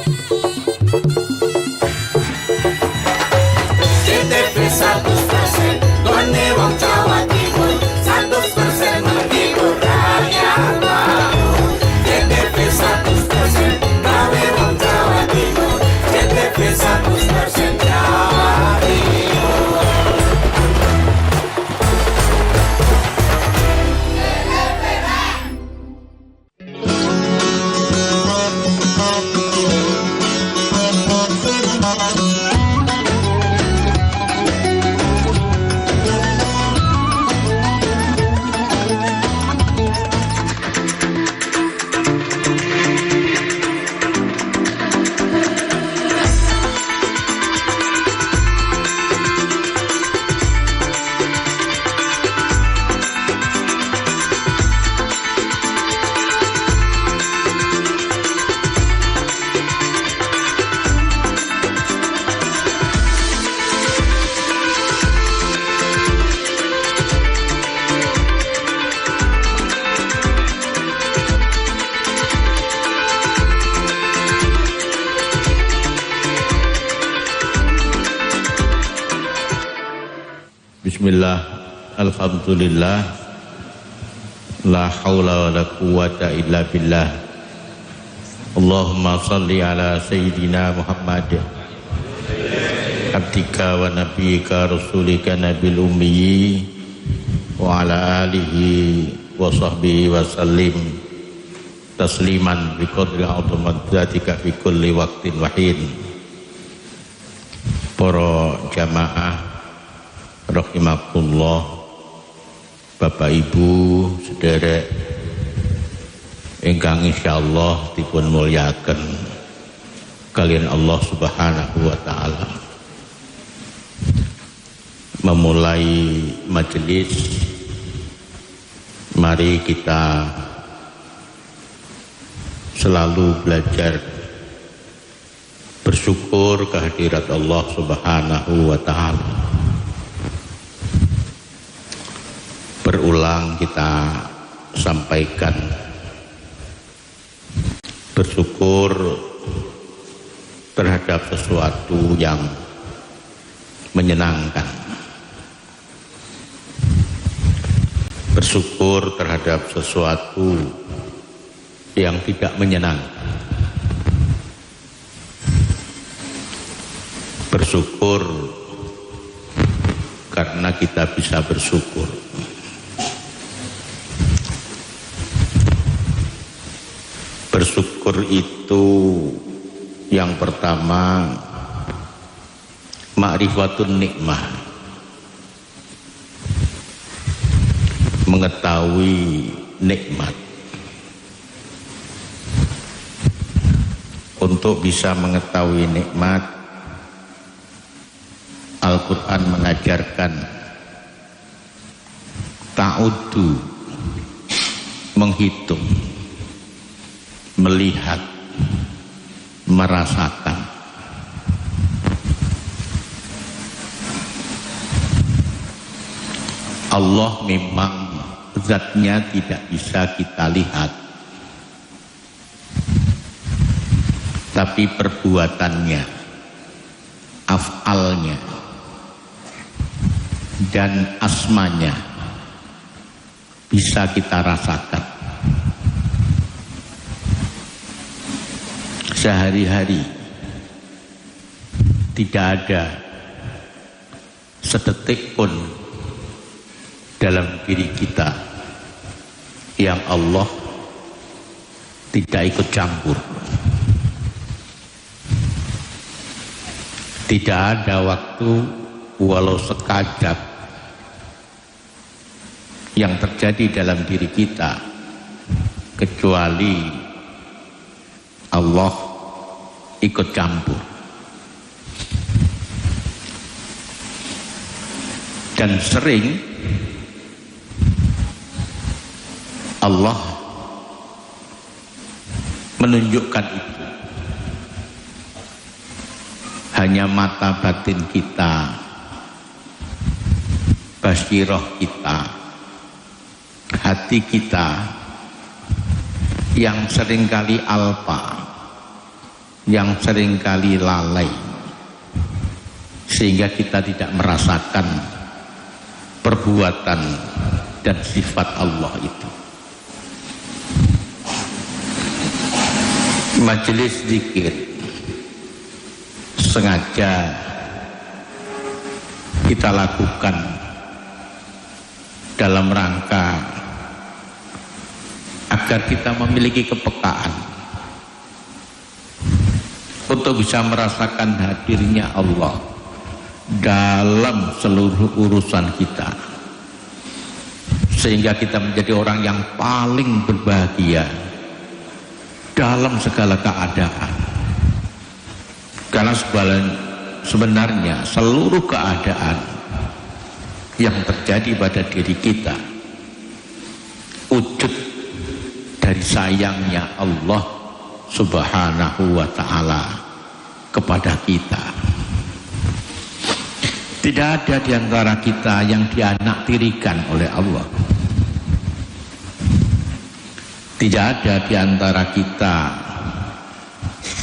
JTV 100% gone wong Jawa Timur, 100% menghibur rakyat makmur. JTV 100% gawe wong Jawa Timur, JTV 100% Jawa Timur. Bismillah, alhamdulillah, la hawla wa la quwwata illa billah. Allahumma salli ala Sayyidina Muhammad abdika wa nabiyika rasulika nabil ummi wa ala alihi wa sahbihi wa sallim tasliman bi qadri automatika fi kulli waqtin wahid. Para jamaah rahimakumullah, Bapak Ibu, sederek ingkang insyaallah dipun mulyaken kalian Allah Subhanahu wa taala. Memulai majelis, mari kita selalu belajar bersyukur kehadirat Allah Subhanahu wa taala. Berulang kita sampaikan, bersyukur terhadap sesuatu yang menyenangkan, bersyukur terhadap sesuatu yang tidak menyenangkan, bersyukur karena kita bisa bersyukur. Bersyukur itu yang pertama ma'rifatun nikmah, mengetahui nikmat. Untuk bisa mengetahui nikmat, Al-Quran mengajarkan ta'uddu, menghitung, melihat, merasakan. Allah memang zatnya tidak bisa kita lihat, tapi perbuatannya, af'alnya, dan asmanya bisa kita rasakan. Sehari-hari tidak ada sedetik pun dalam diri kita yang Allah tidak ikut campur. Tidak ada waktu walau sekejap yang terjadi dalam diri kita kecuali Allah ikut campur. Dan sering Allah menunjukkan itu. Hanya mata batin kita, basiroh kita, hati kita yang seringkali alpa, yang seringkali lalai sehingga kita tidak merasakan perbuatan dan sifat Allah itu. Majelis zikir sengaja kita lakukan dalam rangka agar kita memiliki kepekaan untuk bisa merasakan hadirnya Allah dalam seluruh urusan kita, sehingga kita menjadi orang yang paling berbahagia dalam segala keadaan. Karena sebenarnya seluruh keadaan yang terjadi pada diri kita wujud dari sayangnya Allah Subhanahu wa ta'ala kepada kita. Tidak ada di antara kita yang dianaktirikan oleh Allah. Tidak ada di antara kita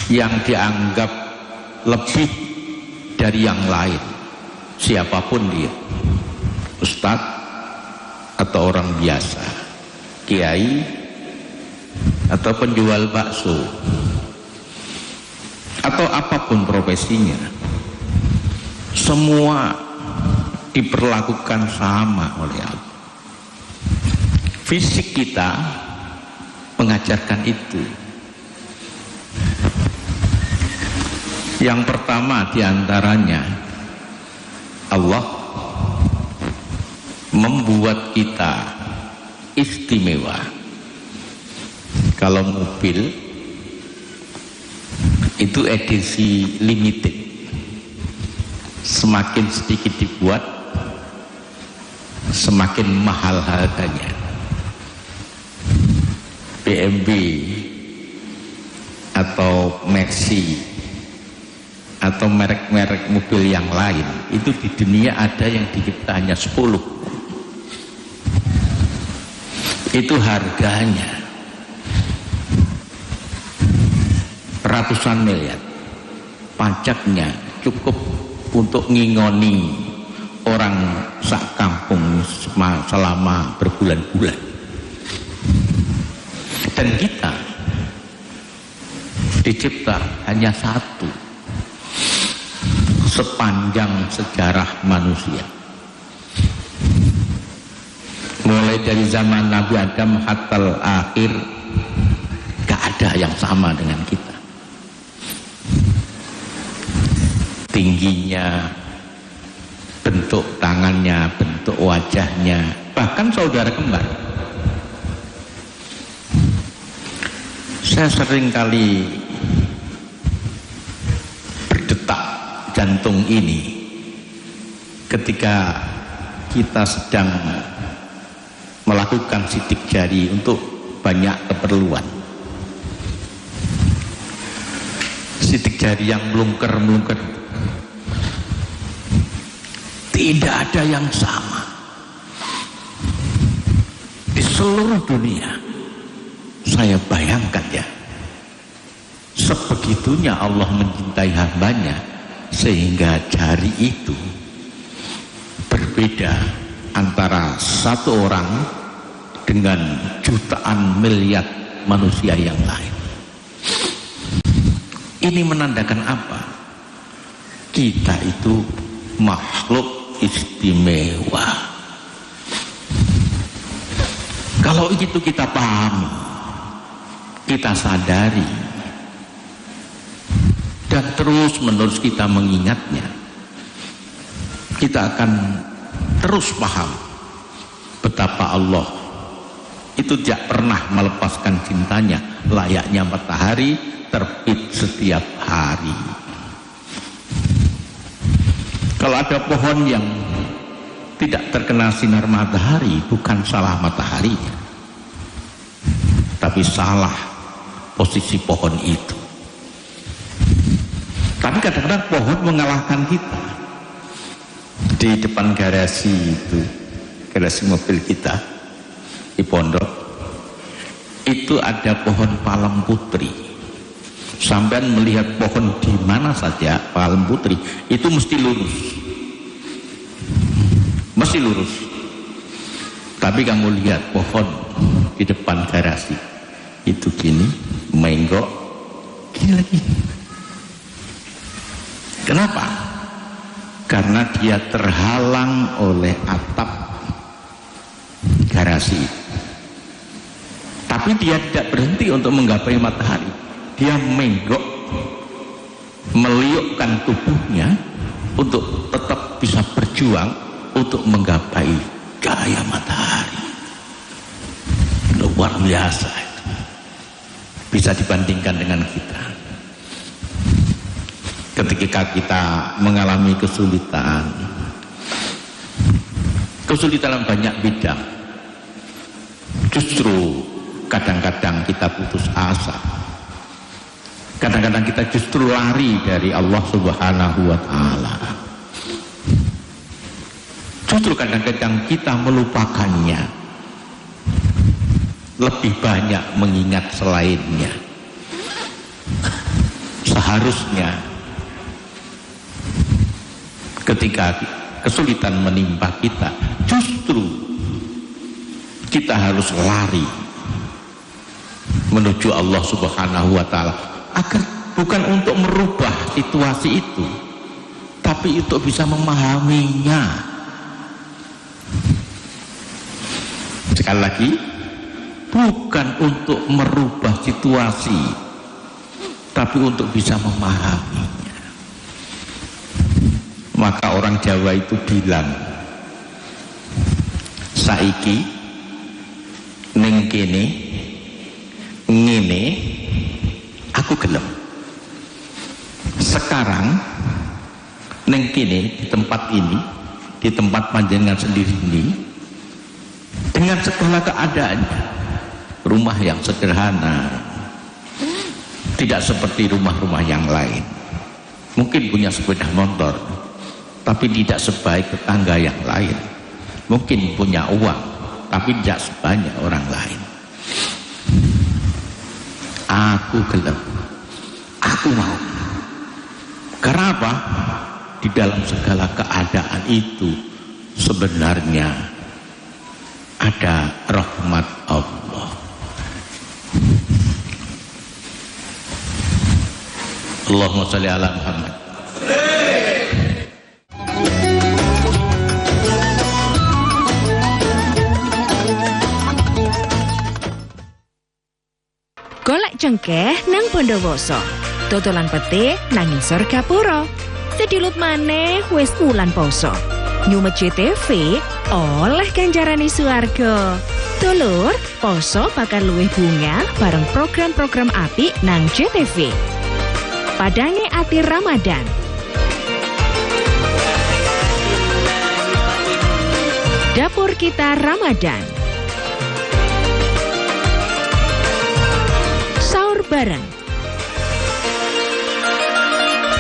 yang dianggap lebih dari yang lain, siapapun dia, ustadz atau orang biasa, kiai atau penjual bakso atau apapun profesinya, semua diperlakukan sama oleh Allah. Fisik kita mengajarkan itu. Yang pertama diantaranya, Allah membuat kita istimewa. Kalau mobil itu edisi limited, semakin sedikit dibuat semakin mahal harganya. BMW atau Mercy atau merek-merek mobil yang lain itu di dunia ada yang dicipta hanya 10. Itu harganya ratusan miliar. Pajaknya cukup untuk ngingoni orang sak kampung selama berbulan-bulan. Dan kita dicipta hanya satu sepanjang sejarah manusia, mulai dari zaman Nabi Adam hatta akhir, gak ada yang sama dengan kita. Tingginya, bentuk tangannya, bentuk wajahnya, bahkan saudara kembar. Saya sering kali berdetak jantung ini ketika kita sedang melakukan sidik jari untuk banyak keperluan. Sidik jari yang melungker-melungker, tidak ada yang sama di seluruh dunia. Saya bayangkan ya, sebegitunya Allah mencintai hambanya sehingga jari itu berbeda antara satu orang dengan jutaan miliar manusia yang lain. Ini menandakan apa? Kita itu makhluk istimewa. Kalau itu kita pahami, kita sadari, dan terus menerus kita mengingatnya, kita akan terus paham betapa Allah itu tidak pernah melepaskan cintanya, layaknya matahari terbit setiap hari. Kalau ada pohon yang tidak terkena sinar matahari, bukan salah mataharinya, tapi salah posisi pohon itu. Tapi kadang-kadang pohon mengalahkan kita. Di depan garasi itu, garasi mobil kita di pondok, itu ada pohon palem putri. Sampean melihat pohon di mana saja, Pak Alam Putri, itu mesti lurus. Mesti lurus. Tapi kamu lihat pohon di depan garasi, itu gini, menggok, gini lagi. Kenapa? Karena dia terhalang oleh atap garasi. Tapi dia tidak berhenti untuk menggapai matahari. Dia menggok, meliukkan tubuhnya untuk tetap bisa berjuang untuk menggapai cahaya matahari. Luar biasa itu. Bisa dibandingkan dengan kita. Ketika kita mengalami kesulitan dalam banyak bidang, justru kadang-kadang kita putus asa. Kadang-kadang kita justru lari dari Allah Subhanahu wa Ta'ala. Justru kadang-kadang kita melupakannya, lebih banyak mengingat selainnya. Seharusnya ketika kesulitan menimpa kita, justru kita harus lari menuju Allah Subhanahu wa Ta'ala, agar bukan untuk merubah situasi itu, tapi untuk bisa memahaminya. Sekali lagi, bukan untuk merubah situasi, tapi untuk bisa memahaminya. Maka orang Jawa itu bilang, saiki ning kene ngene aku gelem. Sekarang ning kene, di tempat ini, di tempat panjenengan sendiri ini, dengan segala keadaannya, rumah yang sederhana, tidak seperti rumah-rumah yang lain. Mungkin punya sepeda motor, tapi tidak sebaik tetangga yang lain. Mungkin punya uang, tapi tidak sebanyak orang lain. Aku gelem, aku mau. Karena apa? Di dalam segala keadaan itu sebenarnya ada rahmat Allah. Allahumma sholli ala Muhammad. Golek cengkeh nang Bondowoso, dodolan petik nang ngisor gapura. Sedilut maneh wis wulan poso. Nyumet JTV oleh ganjarane swarga. Dulur, poso bakal luwih bunga bareng program-program apik nang JTV. Padange ati Ramadan. Dapur kita Ramadan. Sahur bareng.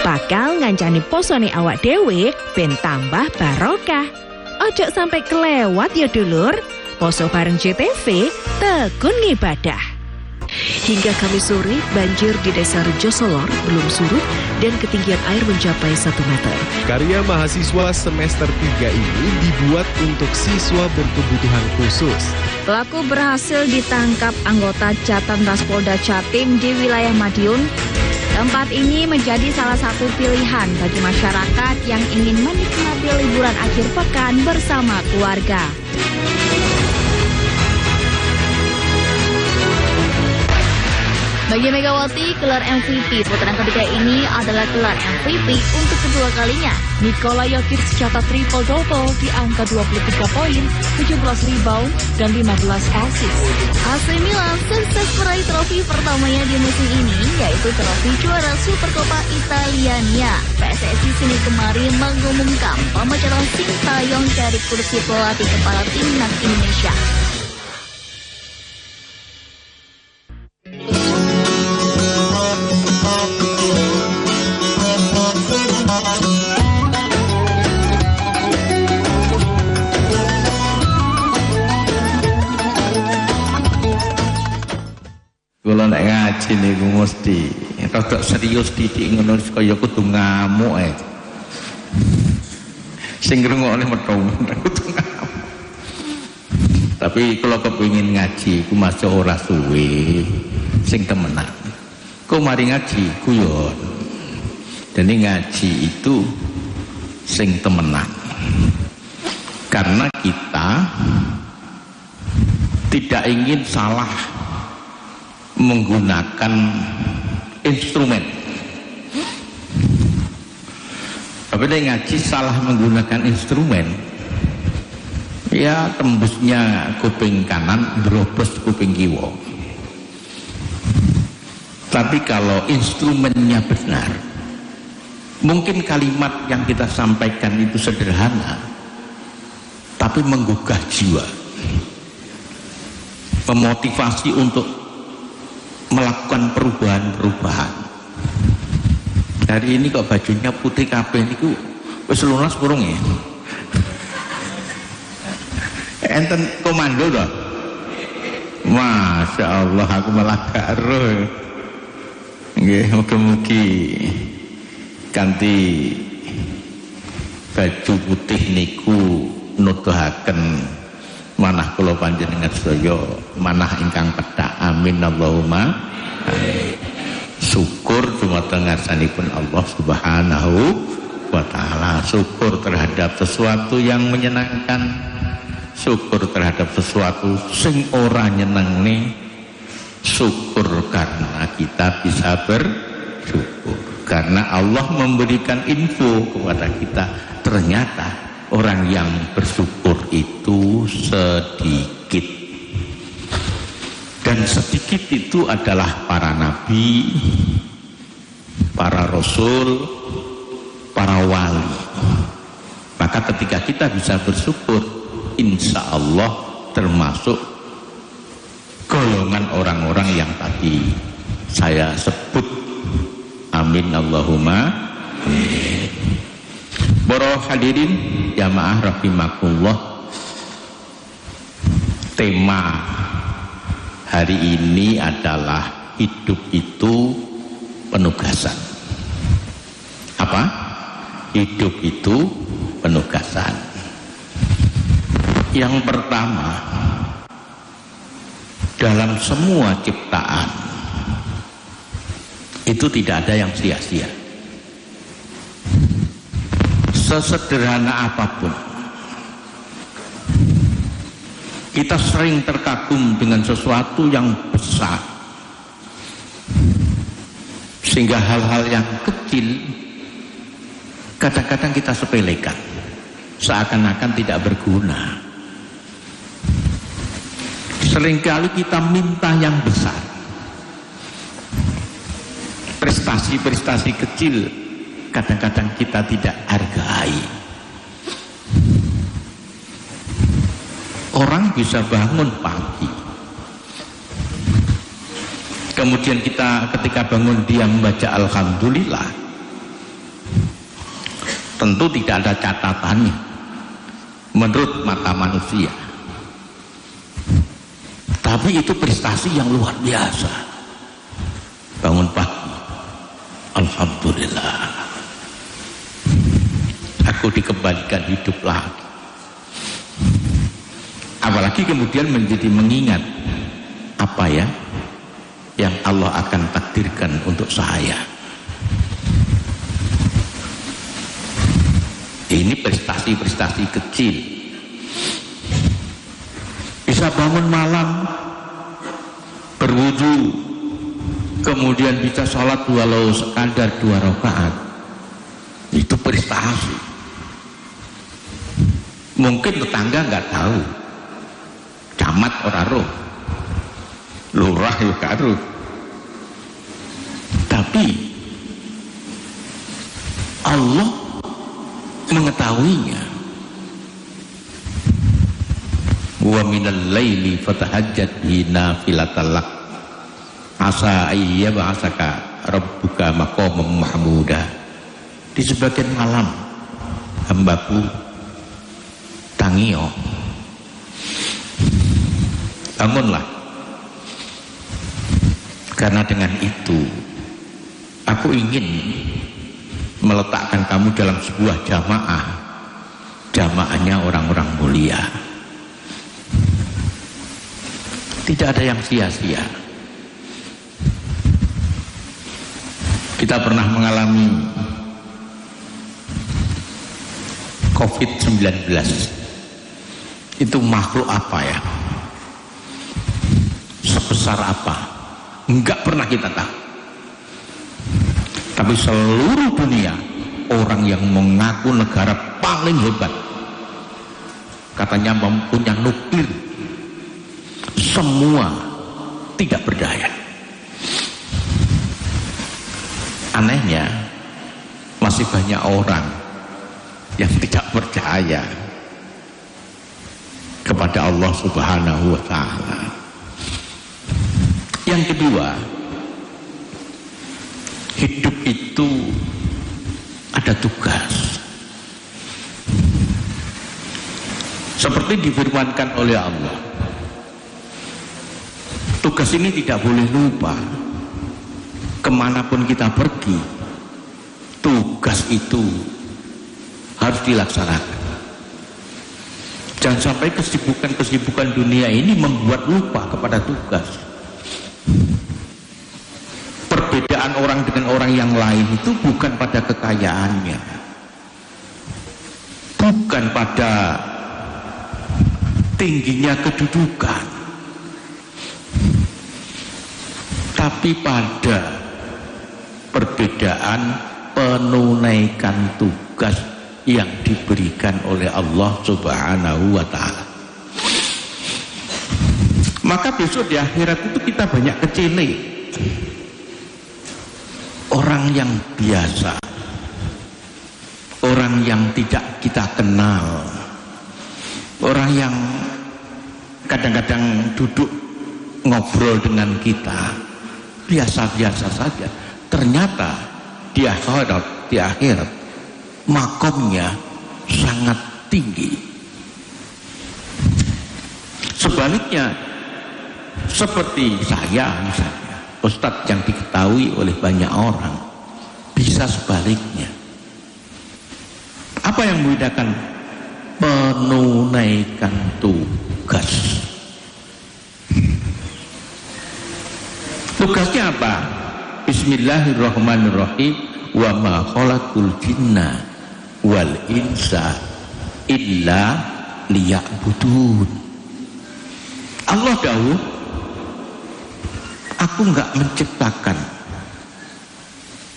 Bakal ngancani posone awak dhewe ben tambah barokah. Ojo sampai kelewat ya dulur. Poso bareng JTV, tekun ngibadah. Hingga Kamis sore, banjir di Desa Rejosolor belum surut dan ketinggian air mencapai 1 meter. Karya mahasiswa semester 3 ini dibuat untuk siswa berkebutuhan khusus. Pelaku berhasil ditangkap anggota Jatanras Polda Jatim di wilayah Madiun. Tempat ini menjadi salah satu pilihan bagi masyarakat yang ingin menikmati liburan akhir pekan bersama keluarga. Bagi Megawati, gelar MVP putaran ketiga ini adalah gelar MVP untuk kedua kalinya. Nikola Jokic catat triple-double di angka 23 poin, 17 rebound, dan 15 assist. AC Milan sukses meraih trofi pertamanya di musim ini, yaitu trofi juara Supercoppa Italiania. PSSI Senin kemarin mengumumkan pemecatan Sintayong dari kursi pelatih kepala timnas Indonesia. Kalau nak ngaji niku mesti rada serius didik ngono kaya kudu ngamuk ae. Sing ngrungokne metho kudu ngamuk. Tapi kalau kepingin ngaji ku masih ora suwe sing temenan. Kau mari ngaji guyon. Jadi ngaji itu sing temenan. Karena kita tidak ingin salah menggunakan instrumen. Apabila ngaji salah menggunakan instrumen, ya tembusnya kuping kanan, drobos kuping kiwa. Tapi kalau instrumennya benar, mungkin kalimat yang kita sampaikan itu sederhana, tapi menggugah jiwa, memotivasi untuk melakukan perubahan-perubahan. Hari ini kok bajunya putih kabeh niku wis lunas burung ya? Enten komando toh? Masya Allah, aku malah gak roh. Nggih, mugi-mugi kanthi baju putih niku nuduhaken manah kula panjenengan sedaya manah ingkang pedhak. Amin Allahumma amin. Syukur dumateng ngarsanipun Allah Subhanahu wa taala. Syukur terhadap sesuatu yang menyenangkan, syukur terhadap sesuatu sing ora nyenengne, syukur karena kita bisa bersyukur. Karena Allah memberikan info kepada kita, ternyata orang yang bersyukur itu sedikit. Dan sedikit itu adalah para nabi, para rasul, para wali. Maka ketika kita bisa bersyukur, insya Allah termasuk golongan orang-orang yang tadi saya sebut. Amin Allahumma amin. Para hadirin jamaah rahimakumullah, tema hari ini adalah hidup itu penugasan. Apa? Hidup itu penugasan. Yang pertama, dalam semua ciptaan itu tidak ada yang sia-sia. Sesederhana apapun, kita sering terkagum dengan sesuatu yang besar, sehingga hal-hal yang kecil kadang-kadang kita sepelekan, seakan-akan tidak berguna. Seringkali kita minta yang besar, prestasi-prestasi kecil kadang-kadang kita tidak hargai. Orang bisa bangun pagi, kemudian kita ketika bangun dia membaca alhamdulillah, tentu tidak ada catatannya menurut mata manusia, tapi itu prestasi yang luar biasa. Bangun pagi, alhamdulillah, aku dikembalikan hidup lagi. Apalagi kemudian menjadi mengingat apa ya yang Allah akan takdirkan untuk saya. Ini prestasi-prestasi kecil. Bisa bangun malam, berwudu, kemudian bisa sholat walau sekadar 2 rakaat. Itu prestasi. Mungkin tetangga nggak tahu, camat ora roh, lurah ya gak roh, tapi Allah mengetahuinya. Wa minal laili fatahajjat bihi nafilatan lak asa ayyab'asaka rabbuka maqaman mahmuda. Di sebagian malam hambaku tangio, bangunlah, karena dengan itu Aku ingin meletakkan kamu dalam sebuah jamaah, jamaahnya orang-orang mulia. Tidak ada yang sia-sia. Kita pernah mengalami COVID-19. Itu makhluk apa ya? Sebesar apa? Enggak pernah kita tahu. Tapi seluruh dunia, orang yang mengaku negara paling hebat, katanya mempunyai nuklir, semua tidak berdaya. Anehnya, masih banyak orang yang tidak percaya kepada Allah Subhanahu wa Ta'ala. Yang kedua, hidup itu ada tugas. Seperti difirmankan oleh Allah, tugas ini tidak boleh lupa. Kemanapun kita pergi, tugas itu harus dilaksanakan. Jangan sampai kesibukan-kesibukan dunia ini membuat lupa kepada tugas. Perbedaan orang dengan orang yang lain itu bukan pada kekayaannya, bukan pada tingginya kedudukan, tapi pada perbedaan penunaikan tugas yang diberikan oleh Allah Subhanahu wa Ta'ala. Maka besok di akhirat itu kita banyak kecele, orang yang biasa, orang yang tidak kita kenal, orang yang kadang-kadang duduk ngobrol dengan kita biasa-biasa saja. Ternyata di akhirat makomnya sangat tinggi. Sebaliknya, seperti saya misalnya, ustadz yang diketahui oleh banyak orang, bisa sebaliknya. Apa yang membedakan? Menunaikan tugas. Tugasnya apa? Bismillahirrahmanirrahim. Wa ma khalaqul jinna wal insa illa liya'budun. Allah dawuh, aku enggak menciptakan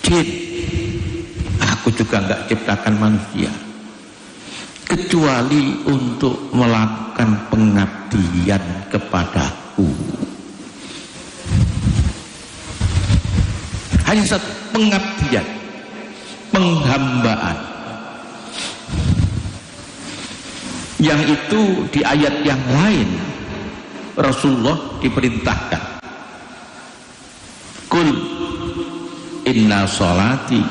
jin, aku juga enggak ciptakan manusia kecuali untuk melakukan pengabdian kepadaku. Hanya satu, pengabdian, penghambaan. Yang itu di ayat yang lain Rasulullah diperintahkan, Qul inna sholati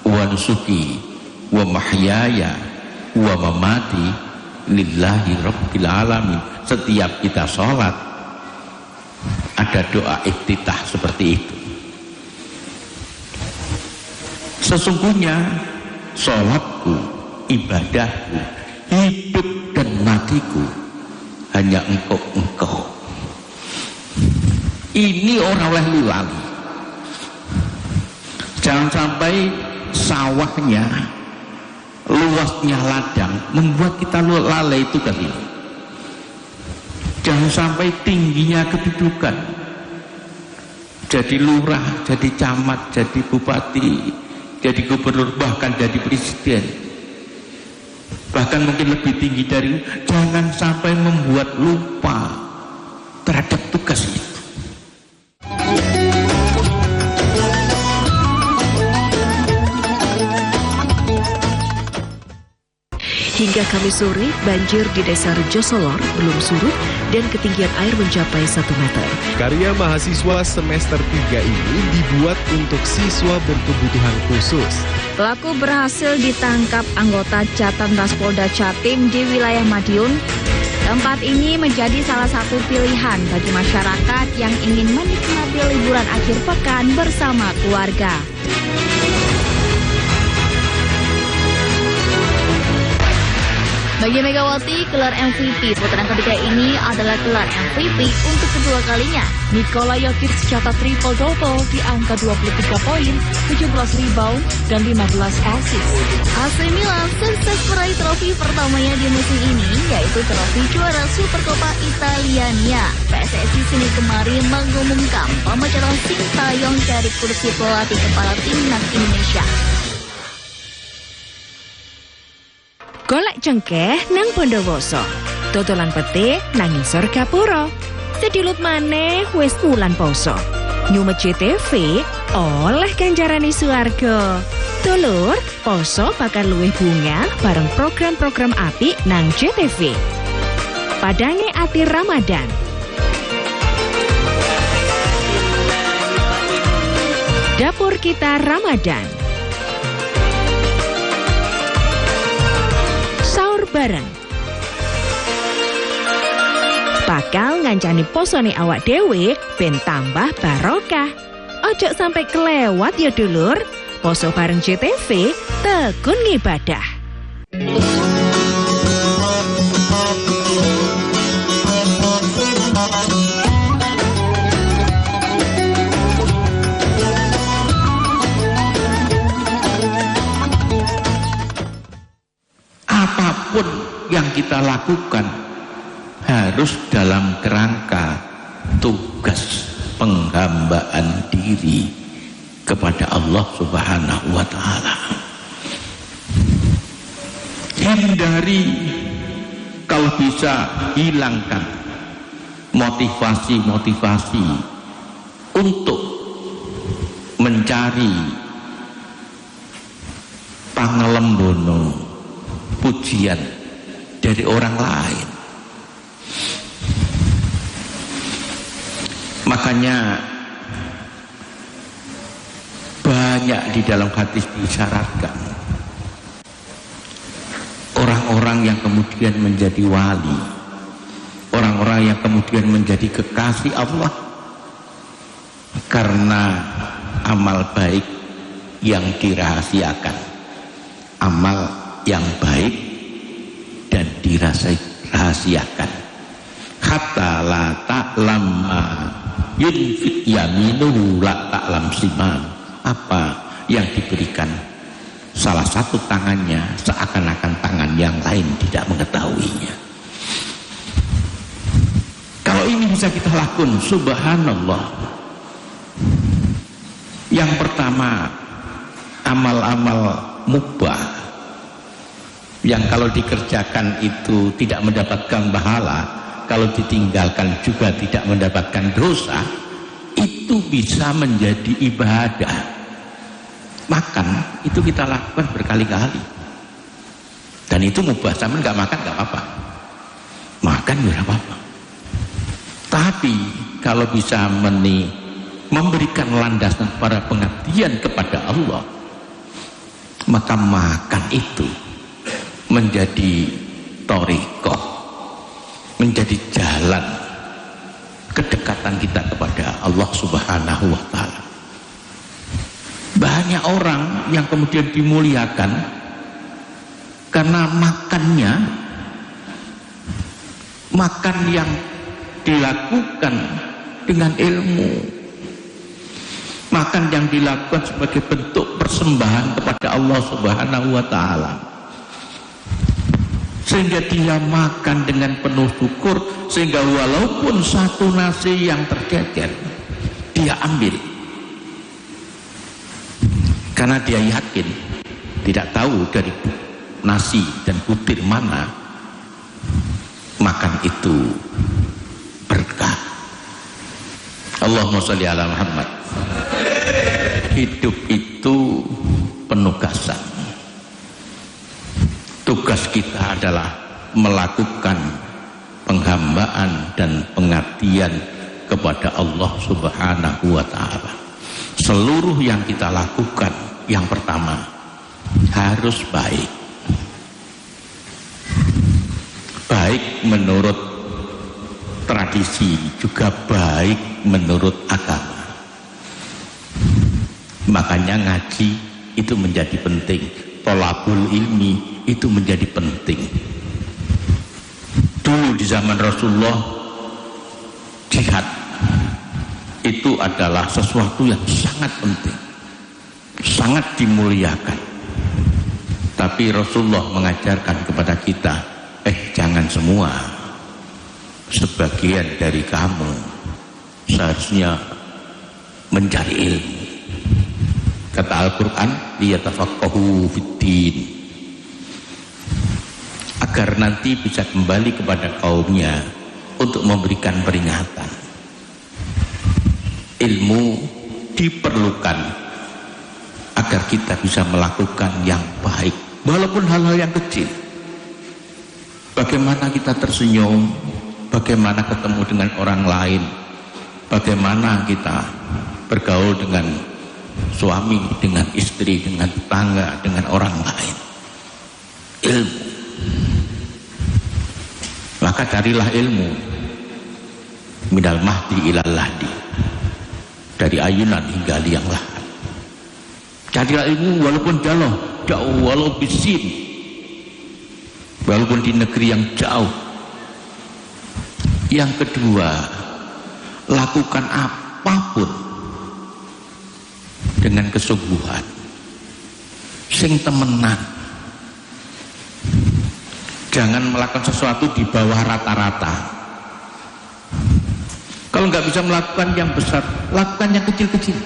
wa nusuki wa mahyaya wa mamati lillahi rabbil alamin. Setiap kita sholat ada doa iftitah seperti itu. Sesungguhnya sholatku, ibadahku, hidup dan matiku hanya engkau. Ini orang oleh lali. Jangan sampai sawahnya, luasnya ladang membuat kita lalai tugas ini. Jangan sampai tingginya kedudukan, jadi lurah, jadi camat, jadi bupati, jadi gubernur, bahkan jadi presiden, bahkan mungkin lebih tinggi dari, jangan sampai membuat lupa terhadap tugas itu. Hingga Kamis sore, banjir di Desa Rejosolor belum surut dan ketinggian air mencapai 1 meter. Karya mahasiswa semester 3 ini dibuat untuk siswa berkebutuhan khusus. Pelaku berhasil ditangkap anggota Catanras Polda Jatim di wilayah Madiun Tempat ini menjadi salah satu pilihan bagi masyarakat yang ingin menikmati liburan akhir pekan bersama keluarga. Bagi Megawati, gelar MVP putaran ketiga ini adalah gelar MVP untuk kedua kalinya. Nikola Jokic catat triple-double di angka 23 poin, 17 rebound, dan 15 assist. AC Milan sukses meraih trofi pertamanya di musim ini, yaitu trofi juara Supercoppa Italiania. PSSI Senin kemarin mengumumkan pemecatan Sintayong dari kursi pelatih kepala timnas Indonesia. Golek cengkeh nang Bondowoso, dodolan petik nanging Surgapura. Sedilut maneh wis wulan poso. New Masjid TV oleh ganjarane swarga. Dulur, poso bakal luwih bunga bareng program-program apik nang JTV. Padange ati Ramadan. Dapur kita Ramadan. Bareng bakal ngancani posone awak dewe ben tambah barokah. Ojo sampai kelewat ya dulur. Poso bareng JTV tekun ngibadah. Apapun yang kita lakukan harus dalam kerangka tugas penghambaan diri kepada Allah Subhanahu wa Ta'ala. Hindari, kalau bisa hilangkan motivasi-motivasi untuk mencari pangalembono, pujian dari orang lain. Makanya banyak di dalam hadis disyaratkan orang-orang yang kemudian menjadi wali, orang-orang yang kemudian menjadi kekasih Allah karena amal baik yang dirahasiakan, amal yang baik dan dirahasiakan. Hatta la ta'lam ma yunfik yaminuhu la ta'lam siman. Apa yang diberikan salah satu tangannya seakan-akan tangan yang lain tidak mengetahuinya. Kalau ini bisa kita lakukan, subhanallah. Yang pertama, amal-amal mubah yang kalau dikerjakan itu tidak mendapatkan pahala, kalau ditinggalkan juga tidak mendapatkan dosa, itu bisa menjadi ibadah. Makan itu kita lakukan berkali-kali, dan itu mubah. Sama nggak makan nggak apa-apa, makan nggak apa-apa. Tapi kalau bisa memberikan landasan para pengabdian kepada Allah, maka makan itu menjadi thariqah, menjadi jalan kedekatan kita kepada Allah Subhanahu wa Ta'ala. Banyak orang yang kemudian dimuliakan karena makannya, makan yang dilakukan dengan ilmu, makan yang dilakukan sebagai bentuk persembahan kepada Allah Subhanahu wa Ta'ala, sehingga dia makan dengan penuh syukur, sehingga walaupun satu nasi yang tercecer dia ambil, karena dia yakin, tidak tahu dari nasi dan butir mana makan itu berkah. Allahumma sholli ala Muhammad. Hidup itu penugasan. Tugas kita adalah melakukan penghambaan dan pengabdian kepada Allah Subhanahu wa Ta'ala. Seluruh yang kita lakukan, yang pertama harus baik. Baik menurut tradisi, juga baik menurut agama. Makanya ngaji itu menjadi penting, thalabul ilmi itu menjadi penting. Dulu di zaman Rasulullah, jihad itu adalah sesuatu yang sangat penting, sangat dimuliakan. Tapi Rasulullah mengajarkan kepada kita, jangan semua, sebagian dari kamu seharusnya mencari ilmu. Kata Al-Quran, liyatafaqahu fid-din, agar nanti bisa kembali kepada kaumnya untuk memberikan peringatan. Ilmu diperlukan agar kita bisa melakukan yang baik, walaupun hal-hal yang kecil. Bagaimana kita tersenyum, bagaimana ketemu dengan orang lain, bagaimana kita bergaul dengan suami, dengan istri, dengan tetangga, dengan orang lain. Ilmu. Maka carilah ilmu. Minal mahdi ilal lahdi, dari ayunan hingga liang lahat. Carilah ilmu walaupun jauh, walau bisin, walaupun di negeri yang jauh. Yang kedua, lakukan apapun dengan kesungguhan, sing temenan. Jangan melakukan sesuatu di bawah rata-rata. Kalau nggak bisa melakukan yang besar, lakukan yang kecil-kecil.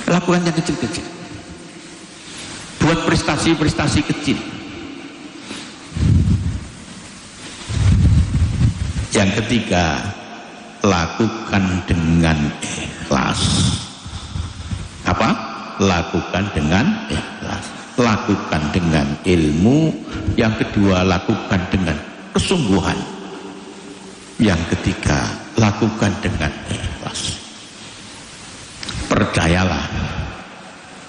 Lakukan yang kecil-kecil. Buat prestasi-prestasi kecil. Yang ketiga, lakukan dengan ikhlas. Apa? Lakukan dengan ikhlas. Lakukan dengan ilmu. Yang kedua, lakukan dengan kesungguhan. Yang ketiga, lakukan dengan ikhlas. Percayalah,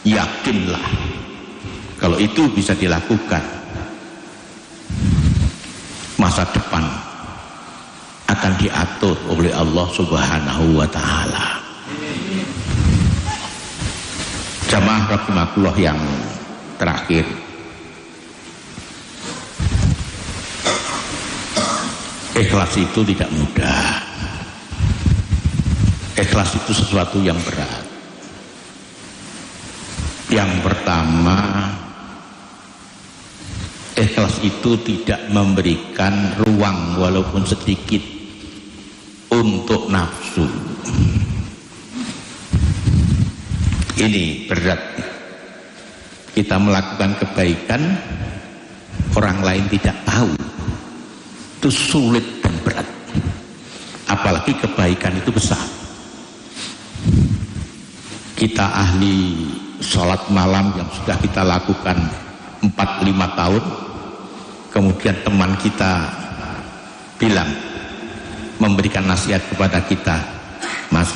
yakinlah, kalau itu bisa dilakukan, masa depan akan diatur oleh Allah Subhanahu wa ta'ala. Jamaah rahimakumullah yang terakhir, ikhlas itu tidak mudah. Ikhlas itu sesuatu yang berat. Yang pertama, ikhlas itu tidak memberikan ruang walaupun sedikit untuk nafsu. Ini berat. Kita melakukan kebaikan, orang lain tidak tahu, itu sulit dan berat. Apalagi kebaikan itu besar. Kita ahli sholat malam yang sudah kita lakukan 4-5 tahun, kemudian teman kita bilang, memberikan nasihat kepada kita, Mas,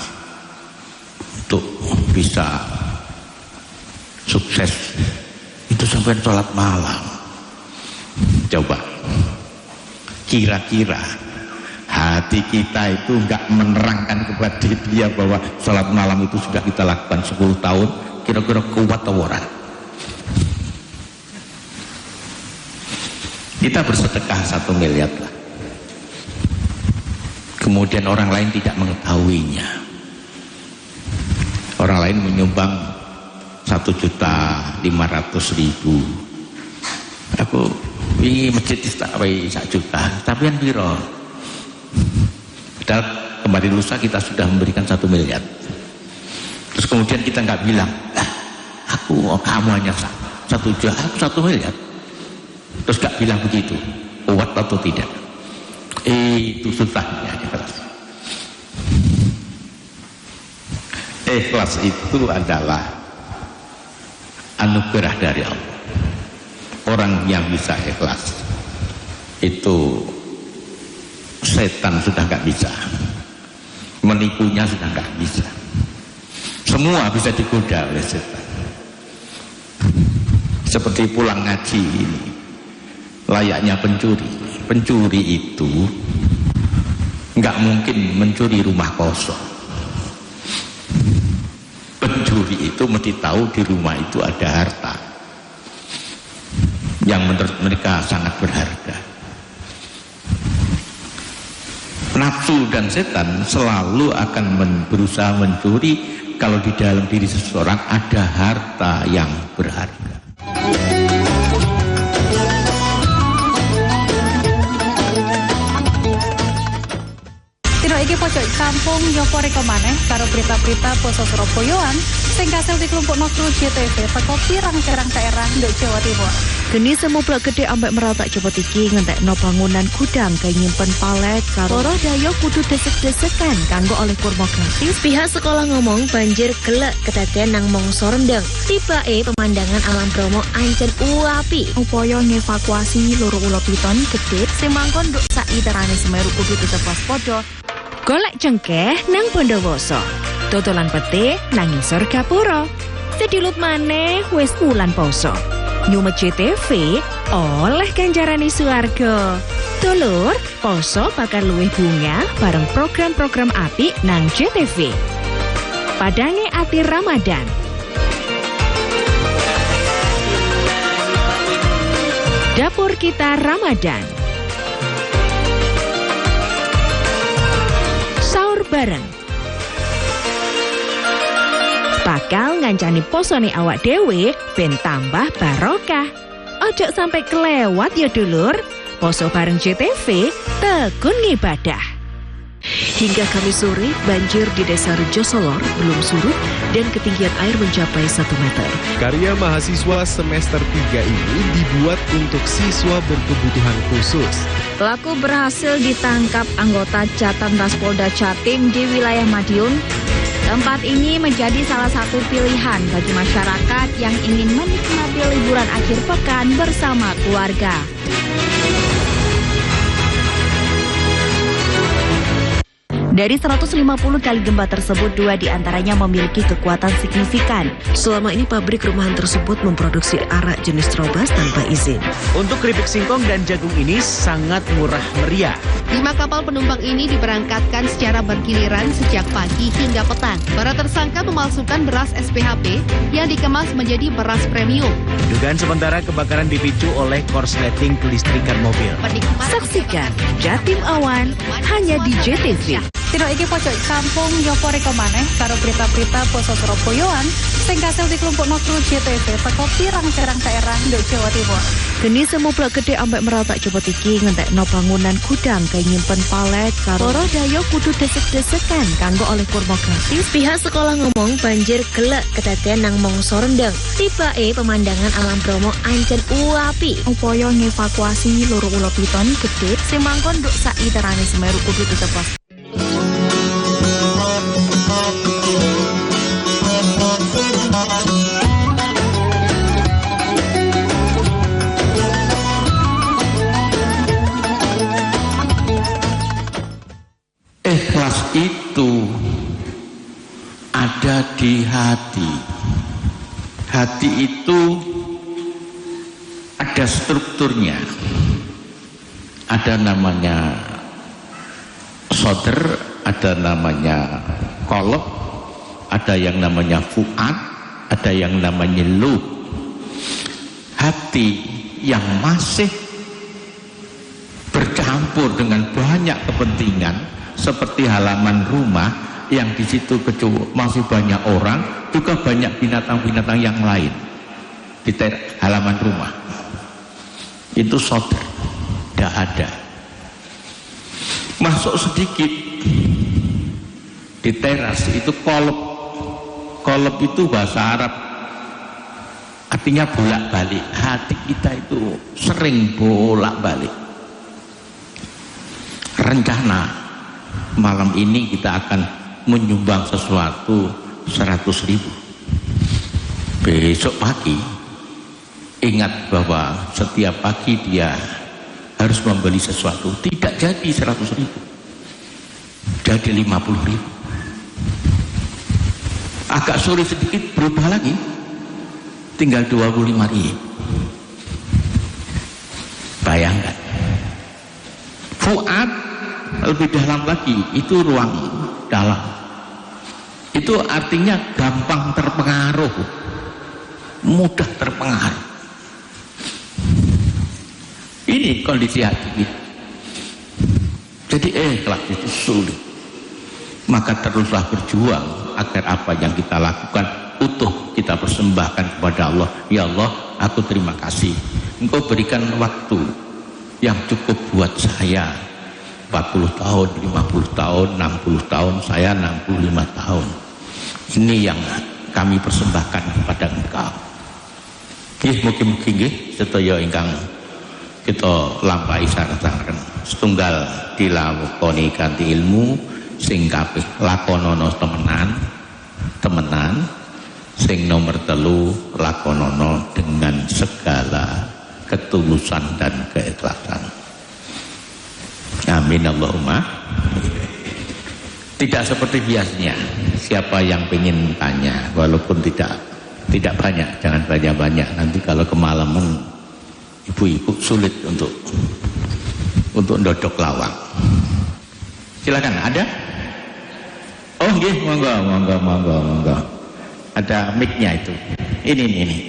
untuk bisa sukses itu sampai sholat malam. Coba, kira-kira hati kita itu enggak menerangkan kepada dia bahwa sholat malam itu sudah kita lakukan 10 tahun, kira-kira kuat atau ora? Kita bersedekah 1 miliar lah, kemudian orang lain tidak mengetahuinya. Orang lain menyumbang 1.500.000. Aku ini masjid istawi 1 juta, tapi yang biro. Padahal kemarin lusa kita sudah memberikan 1 miliar. Terus kemudian kita nggak bilang, kamu hanya 1 juta, aku 1 miliar. Terus nggak bilang begitu, kuat atau tidak? Itu susahnya ikhlas. Ikhlas itu adalah anugerah dari Allah. Orang yang bisa ikhlas itu setan sudah nggak bisa, menipunya sudah nggak bisa, semua bisa digoda oleh setan. Seperti pulang ngaji ini, layaknya pencuri. pencuri itu nggak mungkin mencuri rumah kosong. Pencuri itu mesti tahu di rumah itu ada harta yang menurut mereka sangat berharga. Nafsu dan setan selalu akan berusaha mencuri kalau di dalam diri seseorang ada harta yang berharga. Tino iki pojok kampung nyopo reka maneh karo berita-berita poso Surabayaan sing kasil dikelompokno kru JTV teko pirang-pirang daerah nduk Jawa Timur. Geni semu blok gede ambek meratak cepot iki ngentekno bangunan gudang kaya nyimpen palet karo para dayo kudu desek-desekan kanggo oleh kurma gratis. Pihak sekolah ngomong banjir gelek kedadean nang mangsa rendeng. Tibake pemandangan alam Bromo ancen uapi. Upaya ngevakuasi loro ulo piton gede sing mangkon nduk sak iterane Semeru kudu tetep waspada. Golek cengkeh nang Bondowoso. Dodolan pete nang ngisor Gapura. Sedilut maneh wis wulan poso. Nyumet JTV oleh ganjarane swarga. Dulur, poso bakal luwih bunga bareng program-program apik nang JTV. Padange ati Ramadan. Dapur kita Ramadan. Sahur bareng. Bakal ngancani posone awak dewe ben tambah barokah. Ojo sampai kelewat ya dulur. Poso bareng JTV tekun ngibadah. Hingga Kamis sore, banjir di Desa Rejosolor belum surut dan ketinggian air mencapai 1 meter. Karya mahasiswa semester 3 ini dibuat untuk siswa berkebutuhan khusus. Pelaku berhasil ditangkap anggota Jatan Ras Polda Jatim di wilayah Madiun. Tempat ini menjadi salah satu pilihan bagi masyarakat yang ingin menikmati liburan akhir pekan bersama keluarga. Dari 150 kali gempa tersebut, 2 diantaranya memiliki kekuatan signifikan. Selama ini pabrik rumahan tersebut memproduksi arak jenis Trobas tanpa izin. Untuk keripik singkong dan jagung ini sangat murah meriah. 5 kapal penumpang ini diberangkatkan secara bergiliran sejak pagi hingga petang. Para tersangka memalsukan beras SPHP yang dikemas menjadi beras premium. Dugaan sementara kebakaran dipicu oleh korsleting kelistrikan mobil. Saksikan Jatim Awan hanya di JTV. Tino iki pojok kampung nyopo reka maneh karo berita-berita poso Surabayaan sing kasil dikelompokno kru JTV teko pirang-pirang daerah nduk Jawa Timur. Geni semu blok gede ambek meratak cepot iki ngentekno bangunan gudang kaya nyimpen palet karo para dayo kudu desek-desekan kanggo oleh kurma gratis. Pihak sekolah ngomong banjir gelek kedadean nang mangsa rendeng. Tibake pemandangan alam Bromo ancen uapi. Upaya ngevakuasi loro ulo piton gede sing mangkon nduk sak iterane Semeru kudu tetep waspada. Ikhlas itu ada di hati. Hati itu ada strukturnya. Ada namanya soder, ada namanya kolok, ada yang namanya fuad, ada yang namanya lub. Hati yang masih bercampur dengan banyak kepentingan seperti halaman rumah yang di situ masih banyak orang, juga banyak binatang-binatang yang lain di halaman rumah. Itu soder, tidak ada. Masuk sedikit di teras itu kolop. Kolop itu bahasa Arab artinya bolak-balik. Hati kita itu sering bolak-balik. Rencana malam ini kita akan menyumbang sesuatu 100.000. Besok pagi ingat bahwa setiap pagi dia harus membeli sesuatu. Tidak jadi 100.000, jadi 50.000. Agak sulit sedikit berubah lagi, tinggal 25.000. Bayangkan Fuad lebih dalam lagi, itu ruang dalam. Itu artinya gampang terpengaruh, mudah terpengaruh. Ini kondisi hati. Jadi ikhlas itu sulit. Maka teruslah berjuang agar apa yang kita lakukan utuh kita persembahkan kepada Allah. Ya Allah, aku terima kasih. Engkau berikan waktu yang cukup buat saya 40 tahun, 50 tahun, 60 tahun, saya 65 tahun. Ini yang kami persembahkan kepada Engkau. Mugi-mugi nggih sedaya ingkang kita lampahi sareng-sareng setunggal dilakoni kanthi ilmu sing kabeh lakonono temenan, sing nomor 3 lakonono dengan segala ketulusan dan keikhlasan. Amin Allahumma. Tidak seperti biasanya, siapa yang ingin tanya, walaupun tidak banyak, jangan banyak-banyak, nanti kalau kemalaman ibu-ibu sulit untuk ndodok lawang. Silakan, ada? Oh nggih, monggo. Ada mic-nya itu. Ini.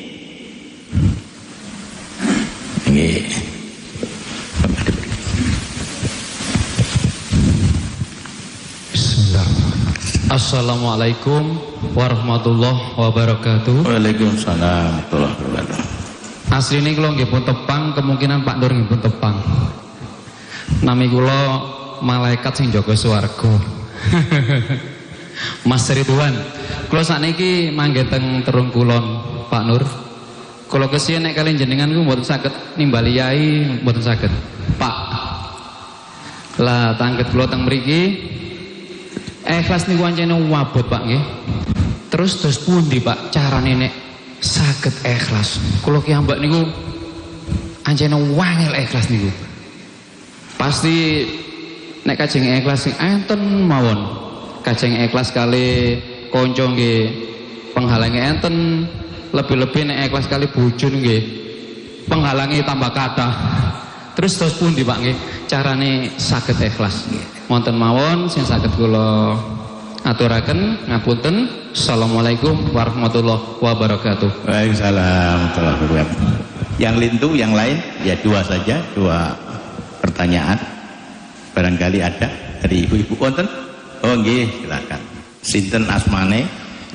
Nggih. Assalamualaikum warahmatullahi wabarakatuh. Waalaikumsalam warahmatullahi wabarakatuh. Asli ini kalau nggih pun tepang, kemungkinan Pak Nur nggih pun tepang. Nami kula malaikat sing jaga swarga. Mas Ridwan, kula sakniki manggen teng Terung Kulon, Pak Nur. Kula kesien nek kalian jenengan ku mboten saged nimbali yai, mboten saged. Pak. Lah tangget kula teng mriki ikhlas niku pancene wabot Pak nggih. Terus pundi Pak carane nek saged ikhlas? Kula ki ambak niku pancene wangel ikhlas niku. Pasti nek kajeng ikhlas sing enten mawon. Kajeng ikhlas kali kanca nggih penghalange enten, lebih-lebih nek ikhlas kali bojo nggih penghalangi tambah kathah. Terus pundi Pak nggih carane saged ikhlas? Wonten mawon sing saged kula aturaken, ngapunten. Assalamualaikum warahmatullahi wabarakatuh. Waalaikumsalam warahmatullahi wabarakatuh. Yang lintu, yang lain ya 2 saja, 2 pertanyaan. Barangkali ada dari ibu-ibu wonten? Oh nggih, silakan. Sinten asmane,